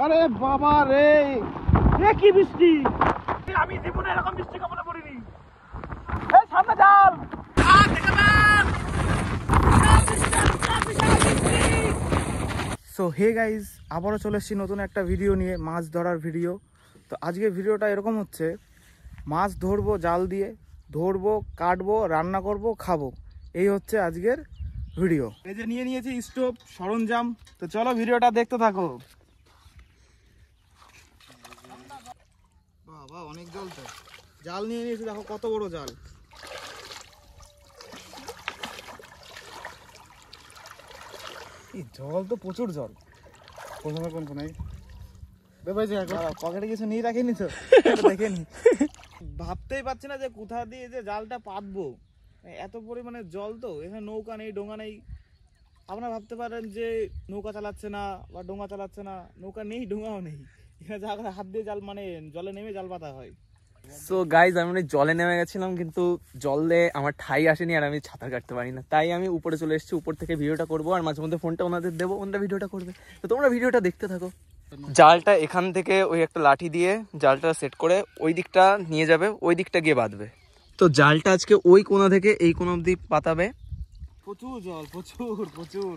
আরে বাবা রে, কি বৃষ্টি! আমি জীবনে এরকম বৃষ্টি কখনো পড়িনি। এই সামনে যান। সো হে গাইজ, আবারও চলে এসেছি নতুন একটা ভিডিও নিয়ে, মাছ ধরার ভিডিও। তো আজকে ভিডিওটা এরকম হচ্ছে, মাছ ধরবো জাল দিয়ে, ধরবো, কাটবো, রান্না করব, খাবো। এই হচ্ছে আজকের ভিডিও। এই যে নিয়ে নিয়েছি স্টোভ, সরঞ্জাম। তো চলো ভিডিওটা দেখতে থাকো। বাবা অনেক জল তো। জাল নিয়ে নিয়েছি, দেখো কত বড় জাল। এই জল তো প্রচুর জল। প্রথমে কোন কোনায় পকেটে কিছু নিয়ে রাখিনি তো, দেখেনি। ভাবতেই পারছি না যে কোথা দিয়ে যে জালটা পাতবো। এত পরিমাণে জল তো, এখানে নৌকা নেই, ডোঙা নেই। আপনারা ভাবতে পারেন যে নৌকা চালাচ্ছে না বা ডোঙা চালাচ্ছে না, নৌকা নেই, ডোঙাও নেই। এখানে যা হাত দিয়ে জাল, মানে জলে নেমে জাল পাতা হয়। সো গাইজ, আমি জলে নেমে গেছিলাম, কিন্তু জলে আমার ঠাই আসেনি আর আমি সাঁতার কাটতে পারি না। তাই আমি উপরে চলে এসেছি, উপর থেকে ভিডিওটা করবো আর মাঝে মধ্যে ফোনটা ওনাদের দেবো, ওনারা ভিডিওটা করবে। তো তোমরা ভিডিওটা দেখতে থাকো। জালটা এখান থেকে ওই একটা লাঠি দিয়ে জালটা সেট করে ওই দিকটা নিয়ে যাবে, ওই দিকটা গিয়ে বাঁধবে। তো জালটা আজকে ওই কোণা থেকে এই কোণা অব্দি পাতাবে। প্রচুর জল, প্রচুর প্রচুর।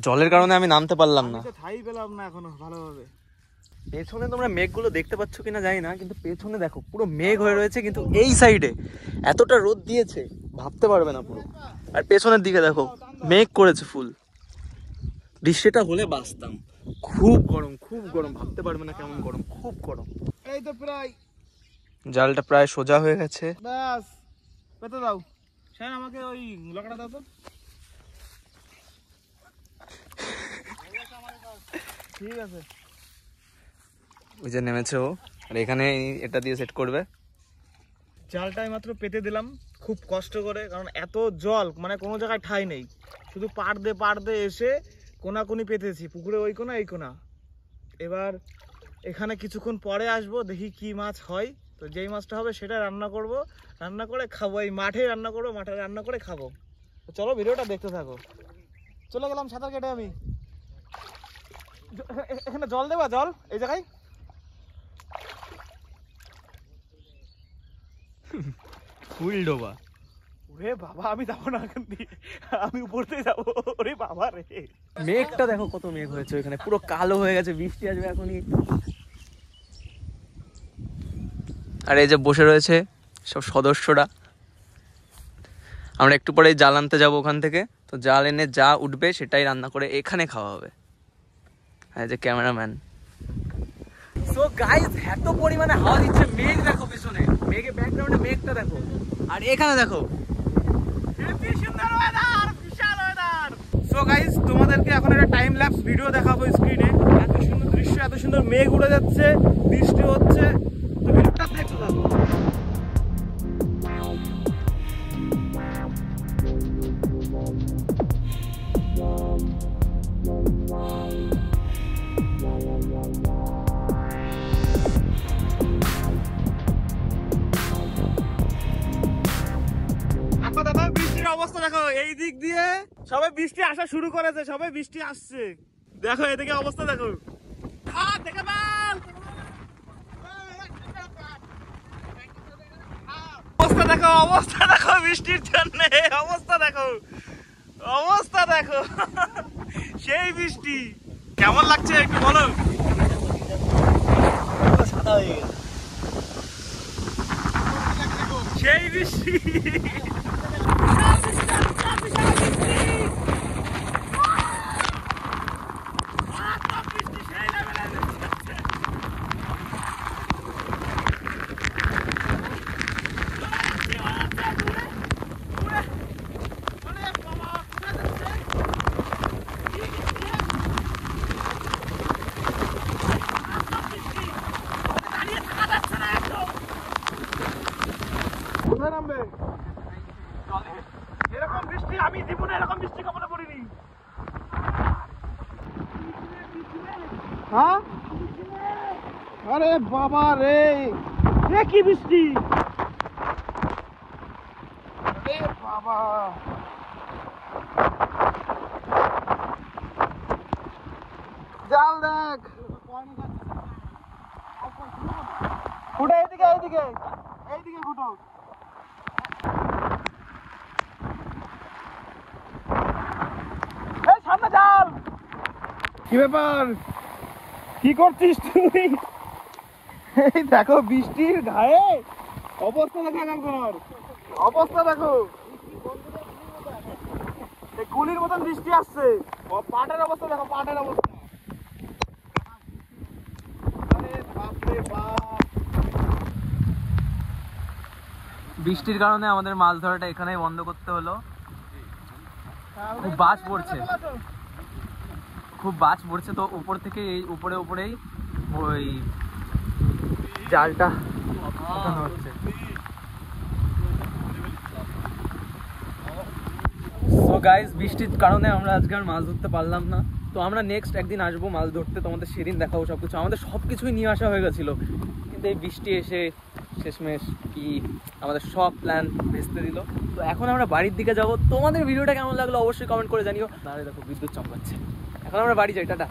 জলের কারণে আমি নামতে পারলাম না, ঠাই পেলাম না এখনো ভালোভাবে। পেছনে তোমরা মেঘগুলো দেখতে পাচ্ছ কিনা জানি না, কিন্তু পেছনে দেখো পুরো মেঘ হয়ে রয়েছে, কিন্তু এই সাইডে এতটা রোদ দিয়েছে ভাবতে পারবে না পুরো। আর পেছনের দিকে দেখো মেঘ করেছে ফুল। বৃষ্টিটা হলে বাঁচতাম। খুব গরম, খুব গরম, ভাবতে পারবে না কেমন গরম, খুব গরম। এই তো প্রায় জালটা প্রায় সোজা হয়ে গেছে। ব্যাস, পেতে দাও। স্যার আমাকে ওই লকাটা দাও তো। ঠিক আছে। ওই যে নেমেছে ও, আর এখানে এটা দিয়ে সেট করবে। জালটাই মাত্র পেতে দিলাম খুব কষ্ট করে, কারণ এত জল, মানে কোনো জায়গায় ঠাই নেই। শুধু পাড় দিয়ে এসে কোনাকুনি পেতেছি, পুকুরে ওই কোনা এই কোনা। এবার এখানে কিছুক্ষণ পরে আসবো, দেখি কি মাছ হয়। তো যেই মাছটা হবে সেটা রান্না করব, রান্না করে খাবো। এই মাঠে রান্না করবো, মাঠে রান্না করে খাবো। তো চলো ভিডিওটা দেখতে থাকো। চলে গেলাম সাঁতার কেটে আমি। এখানে জল দেবা, জল এই জায়গায়। ফুল ডোবা। ওরে বাবা, আমি যাবো না এখান দিয়ে, আমি উপর দিয়ে যাবো। ওরে বাবা রে, মেঘটা দেখো কত মেঘ হয়েছে, ওইখানে পুরো কালো হয়ে গেছে, বৃষ্টি আসবে এখনই। আর এই যে বসে রয়েছে সব সদস্যরা। আমরা একটু পরে জাল আনতে যাবো ওখান থেকে। তো জাল এনে যা উঠবে সেটাই রান্না করে এখানে খাওয়া হবে। আর এই যে ক্যামেরাম্যান। সো গাইস, এত পরিমাণে হাওয়া দিচ্ছে, মেঘ দেখো পিছনে, মেঘের ব্যাকগ্রাউন্ডে মেঘটা দেখো, আর এখানে দেখো সুন্দর ওয়েদার, বিশাল ওয়েদার। সো গাইস, তোমাদেরকে এখন একটা টাইম ল্যাপস ভিডিও দেখাবো স্ক্রিনে। এত সুন্দর দৃশ্য, এত সুন্দর মেঘ উড়ে যাচ্ছে, বৃষ্টি হচ্ছে। তো ভিডিওটা দেখতে থাকো। বৃষ্টির অবস্থা দেখো, এই দিক দিয়ে সবাই বৃষ্টি আসা শুরু করেছে, সবাই বৃষ্টি আসছে। দেখো এদিকে অবস্থা দেখো। অবস্থা দেখো, অবস্থা দেখো, বৃষ্টির জন্য অবস্থা দেখো, অবস্থা দেখো। সেই বৃষ্টি কেমন লাগছে একটু বলো। সেই বৃষ্টি। কোথায় নামবে? এরকম বৃষ্টি আমি জীবনে এরকম বৃষ্টি কখনো পড়িনি। হ্যাঁ, আরে বাবা রে, কি বৃষ্টি! বাবা, জাল দেখ। ওঠো। এই সামনে জাল। কি ব্যাপার, কি করছিস তুই? এই দেখো বৃষ্টির গায়ে অবস্থা দেখো এখানকার, অবস্থা দেখো। এই গুলির মতন বৃষ্টি আসছে। পাটের অবস্থা দেখো, পাটের অবস্থা। আরে বাপরে বাপ। বৃষ্টির কারণে আমাদের মাছ ধরাটা এখানেই বন্ধ করতে হলো। খুব বাজ পড়ছে, খুব বাজ পড়ছে, তো উপর থেকে এই উপরেই ওই জালটা ওঠানো হচ্ছে। সো গাইস, বৃষ্টির কারণে আমরা আজকে আর মাছ ধরতে পারলাম না। তো আমরা নেক্সট একদিন আসবো মাছ ধরতে, তোমাদের সেদিন দেখাবো সব কিছু। আমাদের সব কিছুই নিয়ে আসা হয়ে গেছিলো, কিন্তু এই বৃষ্টি এসে শেষমেশ কি আমাদের সব প্ল্যান ভেস্তে দিল। তো এখন আমরা বাড়ির দিকে যাব। তোমাদের ভিডিওটা কেমন লাগলো অবশ্যই কমেন্ট করে জানিও। তাহলে দেখো বিদ্যুৎ চমকাচ্ছে। এখন আমরা বাড়ি যাই, টাটা।